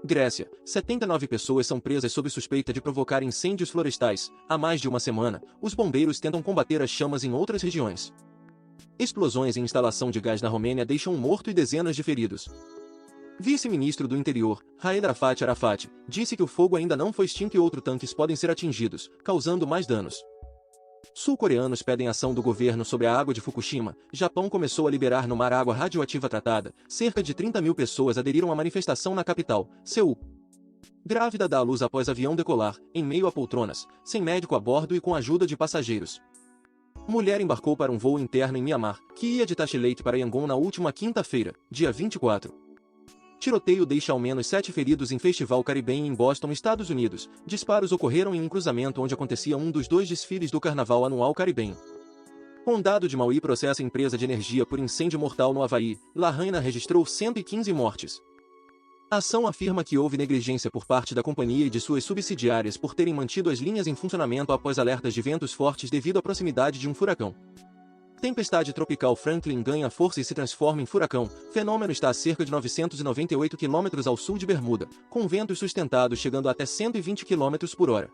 Grécia, 79 pessoas são presas sob suspeita de provocar incêndios florestais. Há mais de uma semana, os bombeiros tentam combater as chamas em outras regiões. Explosões em instalação de gás na Romênia deixam um morto e dezenas de feridos. Vice-ministro do Interior, Haider Arafat, disse que o fogo ainda não foi extinto e outros tanques podem ser atingidos, causando mais danos. Sul-coreanos pedem ação do governo sobre a água de Fukushima. Japão começou a liberar no mar água radioativa tratada. Cerca de 30 mil pessoas aderiram à manifestação na capital, Seul. Grávida dá à luz após avião decolar, em meio a poltronas, sem médico a bordo e com ajuda de passageiros. Mulher embarcou para um voo interno em Mianmar, que ia de Tashilate para Yangon na última quinta-feira, dia 24. Tiroteio deixa ao menos 7 feridos em festival caribenho em Boston, Estados Unidos. Disparos ocorreram em um cruzamento onde acontecia um dos 2 desfiles do Carnaval Anual Caribenho. Condado de Maui processa empresa de energia por incêndio mortal no Havaí. La Raina registrou 115 mortes. A ação afirma que houve negligência por parte da companhia e de suas subsidiárias por terem mantido as linhas em funcionamento após alertas de ventos fortes devido à proximidade de um furacão. Tempestade tropical Franklin ganha força e se transforma em furacão. Fenômeno está a cerca de 998 km ao sul de Bermuda, com ventos sustentados chegando até 120 km por hora.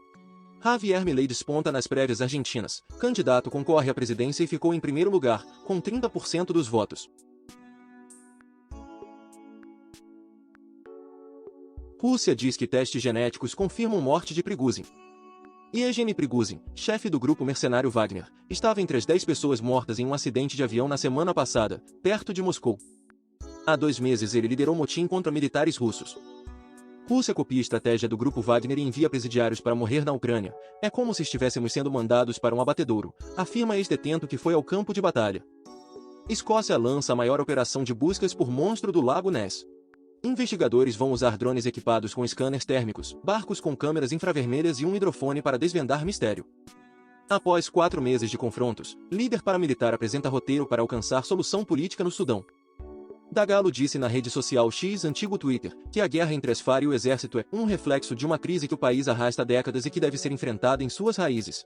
Javier Milei desponta nas prévias argentinas. Candidato concorre à presidência e ficou em primeiro lugar, com 30% dos votos. Rússia diz que testes genéticos confirmam morte de Prigozhin. Yevgeny Prigozhin, chefe do grupo mercenário Wagner, estava entre as 10 pessoas mortas em um acidente de avião na semana passada, perto de Moscou. Há 2 meses ele liderou motim contra militares russos. Rússia copia estratégia do grupo Wagner e envia presidiários para morrer na Ucrânia. É como se estivéssemos sendo mandados para um abatedouro, afirma ex-detento que foi ao campo de batalha. Escócia lança a maior operação de buscas por monstro do Lago Ness. Investigadores vão usar drones equipados com scanners térmicos, barcos com câmeras infravermelhas e um hidrofone para desvendar mistério. Após 4 meses de confrontos, líder paramilitar apresenta roteiro para alcançar solução política no Sudão. Dagalo disse na rede social X, antigo Twitter, que a guerra entre as FARC e o exército é um reflexo de uma crise que o país arrasta há décadas e que deve ser enfrentada em suas raízes.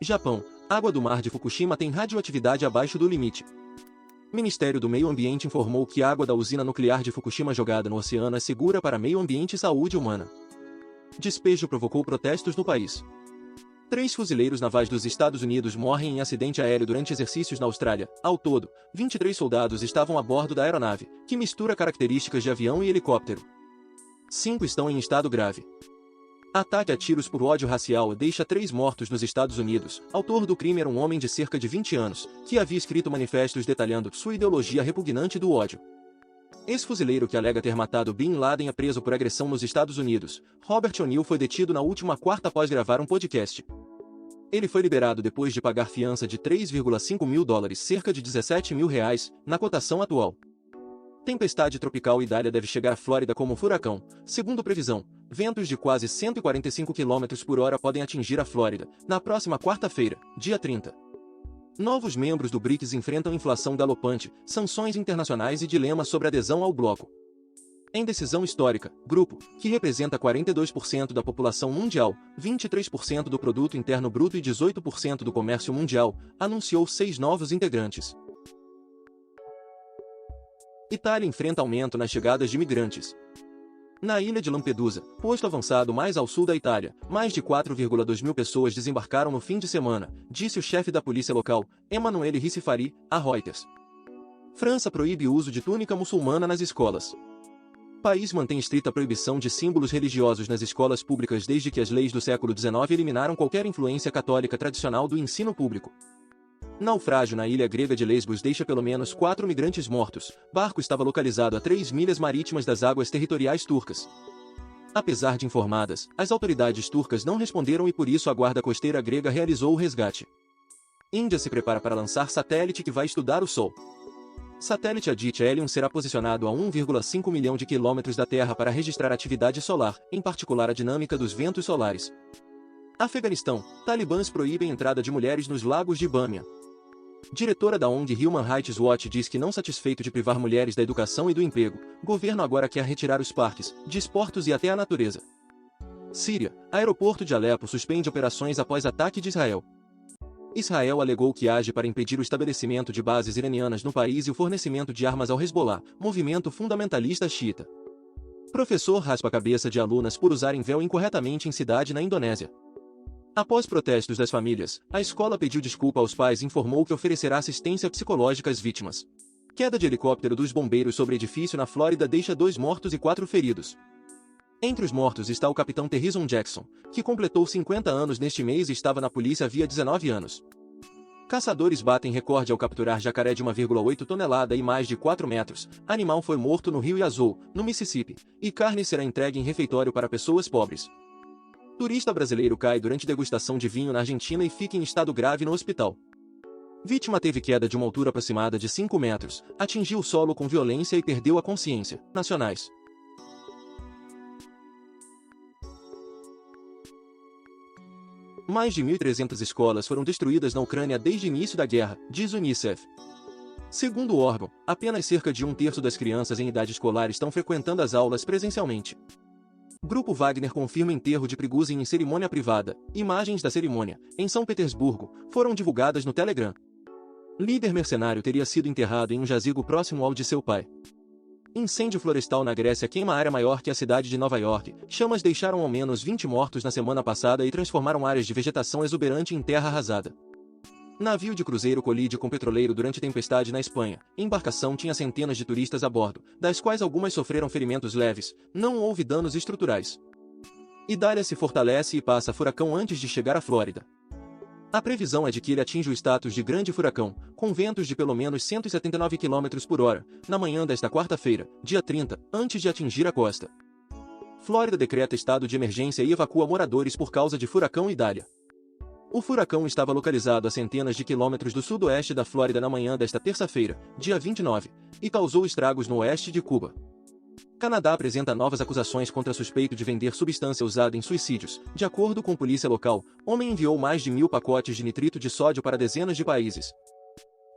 Japão, água do mar de Fukushima tem radioatividade abaixo do limite. Ministério do Meio Ambiente informou que a água da usina nuclear de Fukushima jogada no oceano é segura para meio ambiente e saúde humana. Despejo provocou protestos no país. 3 fuzileiros navais dos Estados Unidos morrem em acidente aéreo durante exercícios na Austrália. Ao todo, 23 soldados estavam a bordo da aeronave, que mistura características de avião e helicóptero. 5 estão em estado grave. Ataque a tiros por ódio racial deixa 3 mortos nos Estados Unidos. Autor do crime era um homem de cerca de 20 anos, que havia escrito manifestos detalhando sua ideologia repugnante do ódio. Ex-fuzileiro que alega ter matado Bin Laden é preso por agressão nos Estados Unidos. Robert O'Neill foi detido na última quarta após gravar um podcast. Ele foi liberado depois de pagar fiança de $3,5 mil, cerca de R$17 mil, na cotação atual. Tempestade tropical Idália deve chegar à Flórida como um furacão. Segundo previsão, ventos de quase 145 km por hora podem atingir a Flórida, na próxima quarta-feira, dia 30. Novos membros do BRICS enfrentam inflação galopante, sanções internacionais e dilema sobre adesão ao bloco. Em decisão histórica, grupo, que representa 42% da população mundial, 23% do produto interno bruto e 18% do comércio mundial, anunciou 6 novos integrantes. Itália enfrenta aumento nas chegadas de migrantes. Na ilha de Lampedusa, posto avançado mais ao sul da Itália, mais de 4,2 mil pessoas desembarcaram no fim de semana, disse o chefe da polícia local, Emanuele Ricifari, a Reuters. França proíbe o uso de túnica muçulmana nas escolas. País mantém estrita proibição de símbolos religiosos nas escolas públicas desde que as leis do século XIX eliminaram qualquer influência católica tradicional do ensino público. Naufrágio na ilha grega de Lesbos deixa pelo menos 4 migrantes mortos. Barco estava localizado a 3 milhas marítimas das águas territoriais turcas. Apesar de informadas, as autoridades turcas não responderam e por isso a guarda costeira grega realizou o resgate. Índia se prepara para lançar satélite que vai estudar o Sol. Satélite Aditya L1 será posicionado a 1,5 milhão de quilômetros da Terra para registrar atividade solar, em particular a dinâmica dos ventos solares. Afeganistão, talibãs proíbem a entrada de mulheres nos lagos de Bamia. Diretora da ONG Human Rights Watch diz que não satisfeito de privar mulheres da educação e do emprego, governo agora quer retirar os parques, desportos e até a natureza. Síria, aeroporto de Alepo suspende operações após ataque de Israel. Israel alegou que age para impedir o estabelecimento de bases iranianas no país e o fornecimento de armas ao Hezbollah, movimento fundamentalista xiita. Professor raspa a cabeça de alunas por usarem véu incorretamente em cidade na Indonésia. Após protestos das famílias, a escola pediu desculpa aos pais e informou que oferecerá assistência psicológica às vítimas. Queda de helicóptero dos bombeiros sobre edifício na Flórida deixa 2 mortos e 4 feridos. Entre os mortos está o capitão Terrizon Jackson, que completou 50 anos neste mês e estava na polícia havia 19 anos. Caçadores batem recorde ao capturar jacaré de 1,8 tonelada e mais de 4 metros. Animal foi morto no rio Yazoo, no Mississippi, e carne será entregue em refeitório para pessoas pobres. Turista brasileiro cai durante degustação de vinho na Argentina e fica em estado grave no hospital. Vítima teve queda de uma altura aproximada de 5 metros, atingiu o solo com violência e perdeu a consciência. Nacionais. Mais de 1.300 escolas foram destruídas na Ucrânia desde o início da guerra, diz o Unicef. Segundo o órgão, apenas cerca de 1/3 das crianças em idade escolar estão frequentando as aulas presencialmente. Grupo Wagner confirma enterro de Prigozhin em cerimônia privada. Imagens da cerimônia, em São Petersburgo, foram divulgadas no Telegram. Líder mercenário teria sido enterrado em um jazigo próximo ao de seu pai. Incêndio florestal na Grécia queima área maior que a cidade de Nova York. Chamas deixaram ao menos 20 mortos na semana passada e transformaram áreas de vegetação exuberante em terra arrasada. Navio de cruzeiro colide com petroleiro durante tempestade na Espanha. Embarcação tinha centenas de turistas a bordo, das quais algumas sofreram ferimentos leves. Não houve danos estruturais. Idália se fortalece e passa furacão antes de chegar à Flórida. A previsão é de que ele atinja o status de grande furacão, com ventos de pelo menos 179 km por hora, na manhã desta quarta-feira, dia 30, antes de atingir a costa. Flórida decreta estado de emergência e evacua moradores por causa de furacão Idália. O furacão estava localizado a centenas de quilômetros do sudoeste da Flórida na manhã desta terça-feira, dia 29, e causou estragos no oeste de Cuba. Canadá apresenta novas acusações contra suspeito de vender substância usada em suicídios. De acordo com polícia local, homem enviou mais de 1.000 pacotes de nitrito de sódio para dezenas de países.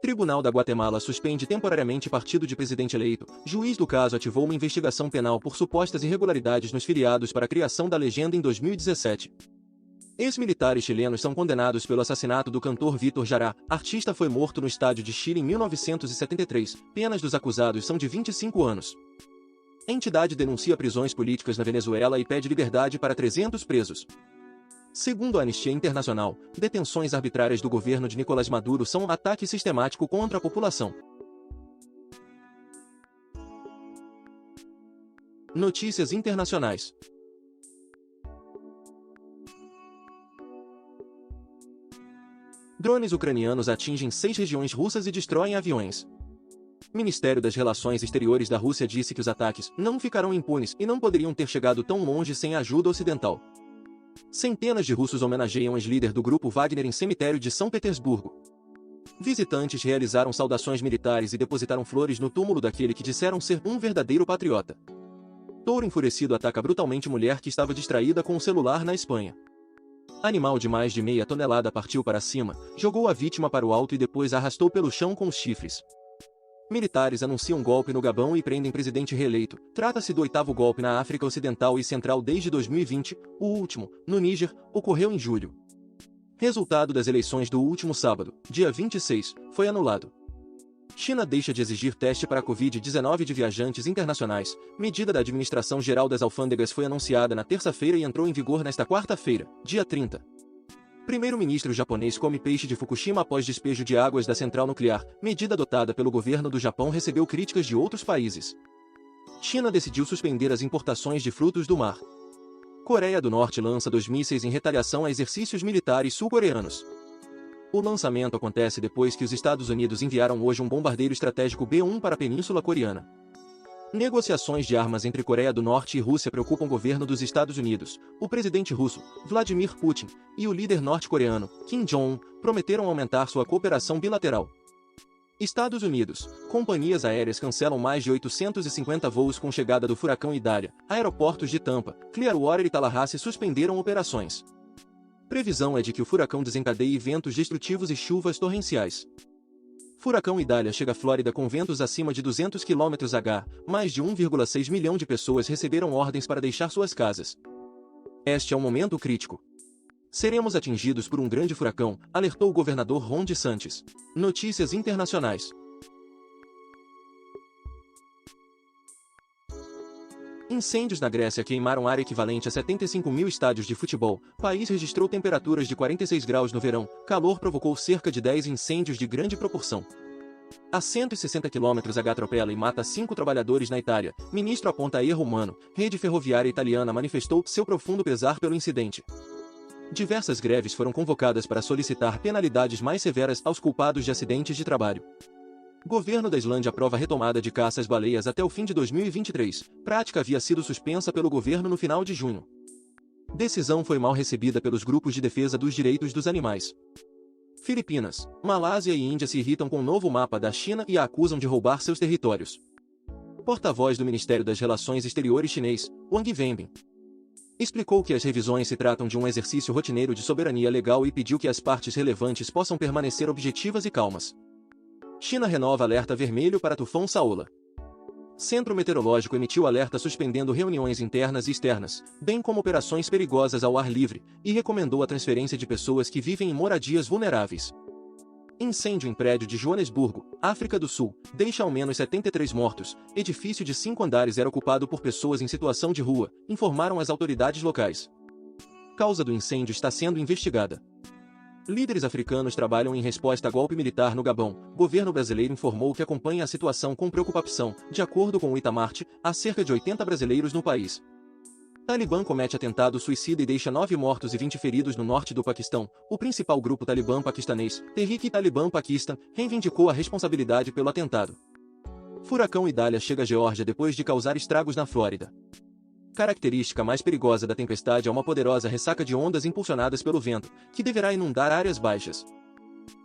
Tribunal da Guatemala suspende temporariamente partido de presidente eleito. Juiz do caso ativou uma investigação penal por supostas irregularidades nos filiados para a criação da legenda em 2017. Ex-militares chilenos são condenados pelo assassinato do cantor Vítor Jara. Artista foi morto no estádio de Chile em 1973. Penas dos acusados são de 25 anos. Entidade denuncia prisões políticas na Venezuela e pede liberdade para 300 presos. Segundo a Anistia Internacional, detenções arbitrárias do governo de Nicolás Maduro são um ataque sistemático contra a população. Notícias internacionais. Drones ucranianos atingem 6 regiões russas e destroem aviões. Ministério das Relações Exteriores da Rússia disse que os ataques não ficarão impunes e não poderiam ter chegado tão longe sem a ajuda ocidental. Centenas de russos homenageiam ex-líder do grupo Wagner em cemitério de São Petersburgo. Visitantes realizaram saudações militares e depositaram flores no túmulo daquele que disseram ser um verdadeiro patriota. Touro enfurecido ataca brutalmente mulher que estava distraída com o celular na Espanha. Animal de mais de meia tonelada partiu para cima, jogou a vítima para o alto e depois a arrastou pelo chão com os chifres. Militares anunciam golpe no Gabão e prendem presidente reeleito. Trata-se do 8º golpe na África Ocidental e Central desde 2020, o último, no Níger, ocorreu em julho. Resultado das eleições do último sábado, dia 26, foi anulado. China deixa de exigir teste para a Covid-19 de viajantes internacionais. Medida da Administração Geral das Alfândegas foi anunciada na terça-feira e entrou em vigor nesta quarta-feira, dia 30. Primeiro-ministro japonês come peixe de Fukushima após despejo de águas da central nuclear. Medida adotada pelo governo do Japão recebeu críticas de outros países. China decidiu suspender as importações de frutos do mar. Coreia do Norte lança 2 mísseis em retaliação a exercícios militares sul-coreanos. O lançamento acontece depois que os Estados Unidos enviaram hoje um bombardeiro estratégico B-1 para a Península Coreana. Negociações de armas entre Coreia do Norte e Rússia preocupam o governo dos Estados Unidos. O presidente russo, Vladimir Putin, e o líder norte-coreano, Kim Jong-un, prometeram aumentar sua cooperação bilateral. Estados Unidos. Companhias aéreas cancelam mais de 850 voos com chegada do furacão Idália. Aeroportos de Tampa, Clearwater e Tallahassee suspenderam operações. Previsão é de que o furacão desencadeie ventos destrutivos e chuvas torrenciais. Furacão Idália chega à Flórida com ventos acima de 200 km/h. Mais de 1,6 milhão de pessoas receberam ordens para deixar suas casas. Este é um momento crítico. Seremos atingidos por um grande furacão, alertou o governador Ron DeSantis. Notícias internacionais. Incêndios na Grécia queimaram área equivalente a 75 mil estádios de futebol. O país registrou temperaturas de 46 graus no verão. Calor provocou cerca de 10 incêndios de grande proporção. A 160 km H atropela e mata 5 trabalhadores na Itália. Ministro aponta erro humano. Rede ferroviária italiana manifestou seu profundo pesar pelo incidente. Diversas greves foram convocadas para solicitar penalidades mais severas aos culpados de acidentes de trabalho. Governo da Islândia aprova a retomada de caça às baleias até o fim de 2023. Prática havia sido suspensa pelo governo no final de junho. Decisão foi mal recebida pelos grupos de defesa dos direitos dos animais. Filipinas, Malásia e Índia se irritam com o novo mapa da China e a acusam de roubar seus territórios. Porta-voz do Ministério das Relações Exteriores chinês, Wang Wenbin, explicou que as revisões se tratam de um exercício rotineiro de soberania legal e pediu que as partes relevantes possam permanecer objetivas e calmas. China renova alerta vermelho para tufão Saola. Centro Meteorológico emitiu alerta suspendendo reuniões internas e externas, bem como operações perigosas ao ar livre, e recomendou a transferência de pessoas que vivem em moradias vulneráveis. Incêndio em prédio de Joanesburgo, África do Sul, deixa ao menos 73 mortos. Edifício de 5 andares era ocupado por pessoas em situação de rua, informaram as autoridades locais. Causa do incêndio está sendo investigada. Líderes africanos trabalham em resposta a golpe militar no Gabão. Governo brasileiro informou que acompanha a situação com preocupação. De acordo com o Itamarte, há cerca de 80 brasileiros no país. Talibã comete atentado suicida e deixa 9 mortos e 20 feridos no norte do Paquistão. O principal grupo talibã paquistanês, Tehrik-i-Taliban Pakistan, reivindicou a responsabilidade pelo atentado. Furacão Idália chega à Geórgia depois de causar estragos na Flórida. Característica mais perigosa da tempestade é uma poderosa ressaca de ondas impulsionadas pelo vento, que deverá inundar áreas baixas.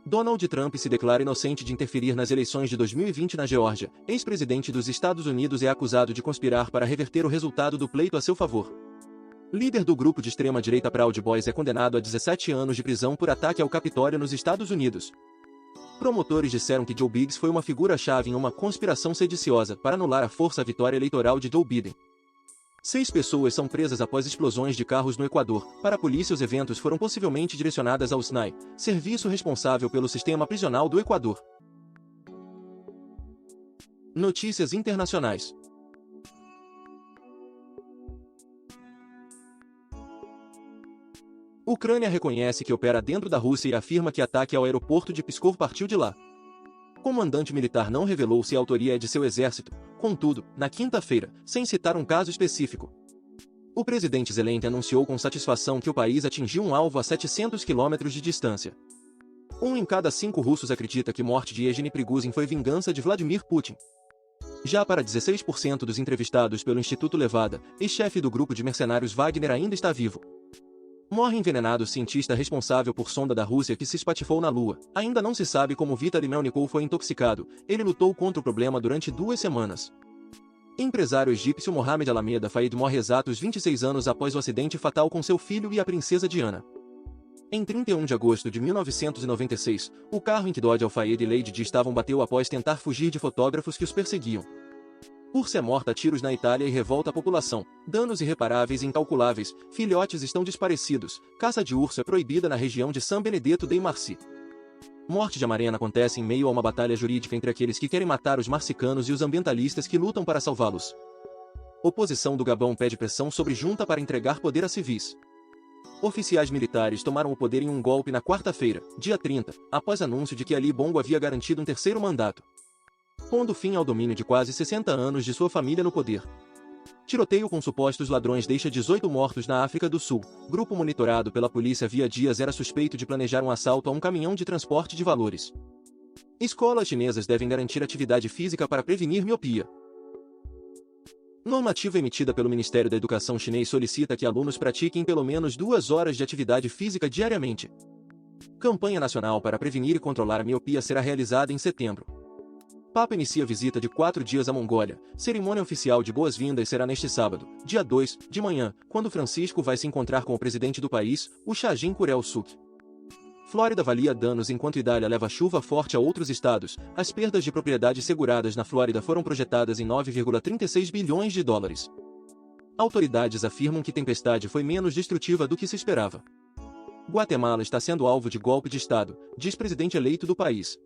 Donald Trump se declara inocente de interferir nas eleições de 2020 na Geórgia. Ex-presidente dos Estados Unidos é acusado de conspirar para reverter o resultado do pleito a seu favor. Líder do grupo de extrema-direita Proud Boys é condenado a 17 anos de prisão por ataque ao Capitólio nos Estados Unidos. Promotores disseram que Joe Biggs foi uma figura-chave em uma conspiração sediciosa para anular a força vitória eleitoral de Joe Biden. 6 pessoas são presas após explosões de carros no Equador. Para a polícia, os eventos foram possivelmente direcionados ao SNAI, serviço responsável pelo sistema prisional do Equador. Notícias internacionais. Ucrânia reconhece que opera dentro da Rússia e afirma que ataque ao aeroporto de Pskov partiu de lá. Comandante militar não revelou se a autoria é de seu exército, contudo, na quinta-feira, sem citar um caso específico. O presidente Zelensky anunciou com satisfação que o país atingiu um alvo a 700 quilômetros de distância. 1 em cada 5 russos acredita que a morte de Yevgeny Prigozhin foi vingança de Vladimir Putin. Já para 16% dos entrevistados pelo Instituto Levada, ex-chefe do grupo de mercenários Wagner ainda está vivo. Morre envenenado o cientista responsável por sonda da Rússia que se espatifou na Lua. Ainda não se sabe como Vitaly Melnikov foi intoxicado. Ele lutou contra o problema durante 2 semanas. Empresário egípcio Mohamed Alameda Faid morre exatos 26 anos após o acidente fatal com seu filho e a princesa Diana. Em 31 de agosto de 1996, o carro em que Dodi Al-Fayed e Lady Di estavam bateu após tentar fugir de fotógrafos que os perseguiam. Ursa é morta a tiros na Itália e revolta a população. Danos irreparáveis e incalculáveis. Filhotes estão desaparecidos. Caça de urso é proibida na região de San Benedetto dei Marsi. Morte de Amarena acontece em meio a uma batalha jurídica entre aqueles que querem matar os marsicanos e os ambientalistas que lutam para salvá-los. Oposição do Gabão pede pressão sobre junta para entregar poder a civis. Oficiais militares tomaram o poder em um golpe na quarta-feira, dia 30, após anúncio de que Ali Bongo havia garantido um 3º mandato, pondo fim ao domínio de quase 60 anos de sua família no poder. Tiroteio com supostos ladrões deixa 18 mortos na África do Sul. Grupo monitorado pela polícia havia dias era suspeito de planejar um assalto a um caminhão de transporte de valores. Escolas chinesas devem garantir atividade física para prevenir miopia. Normativa emitida pelo Ministério da Educação chinês solicita que alunos pratiquem pelo menos 2 horas de atividade física diariamente. Campanha nacional para prevenir e controlar a miopia será realizada em setembro. Papa inicia visita de 4 dias à Mongólia. Cerimônia oficial de boas-vindas será neste sábado, dia 2, de manhã, quando Francisco vai se encontrar com o presidente do país, o Chagin Kurel-suk. Flórida avalia danos enquanto Idália leva chuva forte a outros estados. As perdas de propriedade seguradas na Flórida foram projetadas em 9,36 bilhões de dólares. Autoridades afirmam que tempestade foi menos destrutiva do que se esperava. Guatemala está sendo alvo de golpe de Estado, diz presidente eleito do país.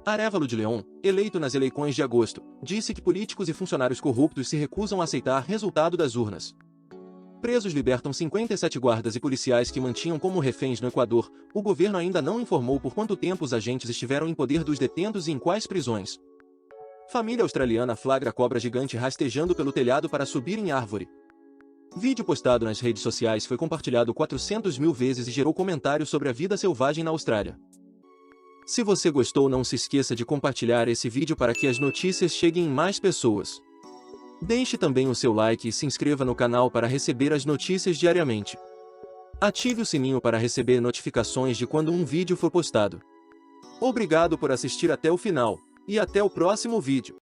Arévalo de Leon, eleito nas eleições de agosto, disse que políticos e funcionários corruptos se recusam a aceitar resultado das urnas. Presos libertam 57 guardas e policiais que mantinham como reféns no Equador. O governo ainda não informou por quanto tempo os agentes estiveram em poder dos detentos e em quais prisões. Família australiana flagra cobra gigante rastejando pelo telhado para subir em árvore. Vídeo postado nas redes sociais foi compartilhado 400 mil vezes e gerou comentários sobre a vida selvagem na Austrália. Se você gostou, não se esqueça de compartilhar esse vídeo para que as notícias cheguem em mais pessoas. Deixe também o seu like e se inscreva no canal para receber as notícias diariamente. Ative o sininho para receber notificações de quando um vídeo for postado. Obrigado por assistir até o final, e até o próximo vídeo.